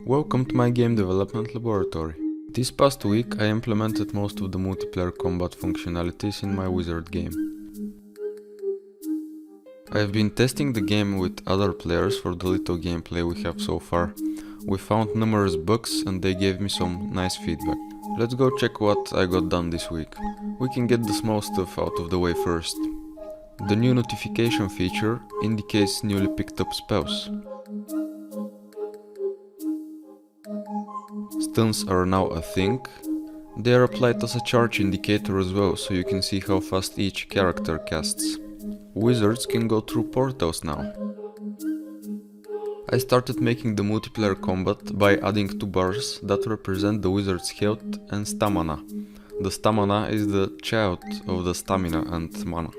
Welcome to my game development laboratory. This past week I implemented most of the multiplayer combat functionalities in my wizard game. I have been testing the game with other players for the little gameplay we have so far. We found numerous bugs and they gave me some nice feedback. Let's go check what I got done this week. We can get the small stuff out of the way first. The new notification feature indicates newly picked up spells. Stuns are now a thing. They are applied as a charge indicator as well, so you can see how fast each character casts. Wizards can go through portals now. I started making the multiplayer combat by adding two bars that represent the wizard's health and stamina. The stamina is the child of the stamina and mana.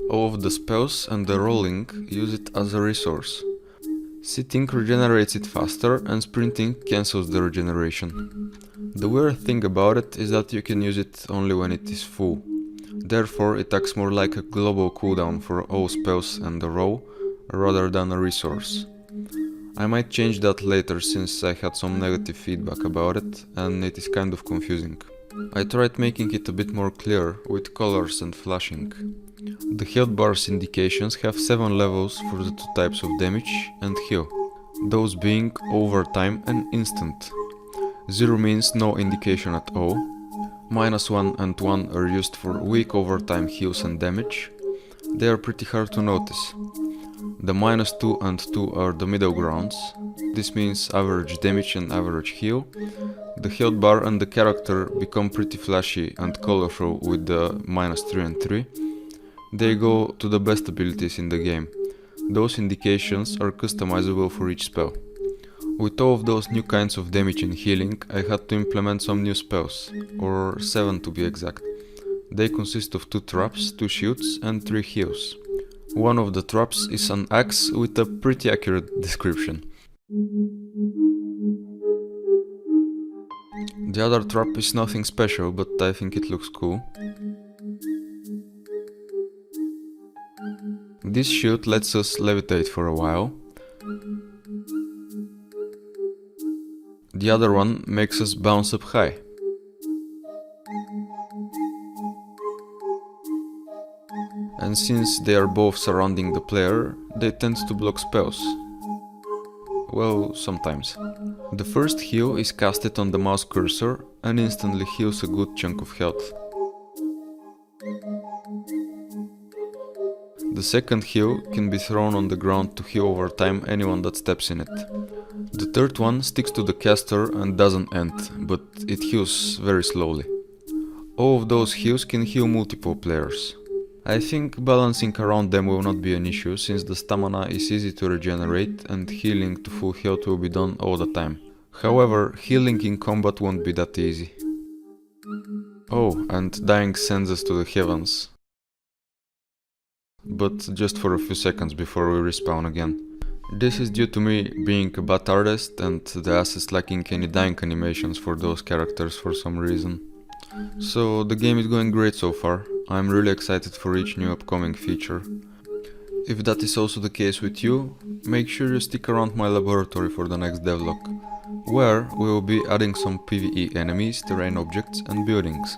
All of the spells and the rolling use it as a resource. Sitting regenerates it faster and sprinting cancels the regeneration. The weird thing about it is that you can use it only when it is full. Therefore it acts more like a global cooldown for all spells and the roll, rather than a resource. I might change that later since I had some negative feedback about it and it is kind of confusing. I tried making it a bit more clear with colors and flashing. The health bar's indications have 7 levels for the two types of damage and heal, those being overtime and instant. 0 means no indication at all. -1 and 1 are used for weak overtime heals and damage. They are pretty hard to notice. The -2 and 2 are the middle grounds. This means average damage and average heal. The health bar and the character become pretty flashy and colorful with the -3 and 3. They go to the best abilities in the game. Those indications are customizable for each spell. With all of those new kinds of damage and healing, I had to implement some new spells, or 7 to be exact. They consist of 2 traps, 2 shields and 3 heals. One of the traps is an axe with a pretty accurate description. The other trap is nothing special, but I think it looks cool. This shield lets us levitate for a while. The other one makes us bounce up high. And since they are both surrounding the player, they tend to block spells. Well, sometimes. The first heal is casted on the mouse cursor and instantly heals a good chunk of health. The second heal can be thrown on the ground to heal over time anyone that steps in it. The third one sticks to the caster and doesn't end, but it heals very slowly. All of those heals can heal multiple players. I think balancing around them will not be an issue since the stamina is easy to regenerate and healing to full health will be done all the time. However, healing in combat won't be that easy. Oh, and dying sends us to the heavens. But just for a few seconds before we respawn again. This is due to me being a bad artist and the assets lacking any dying animations for those characters for some reason. So the game is going great so far. I'm really excited for each new upcoming feature. If that is also the case with you, make sure you stick around my laboratory for the next devlog, where we will be adding some PvE enemies, terrain objects and buildings.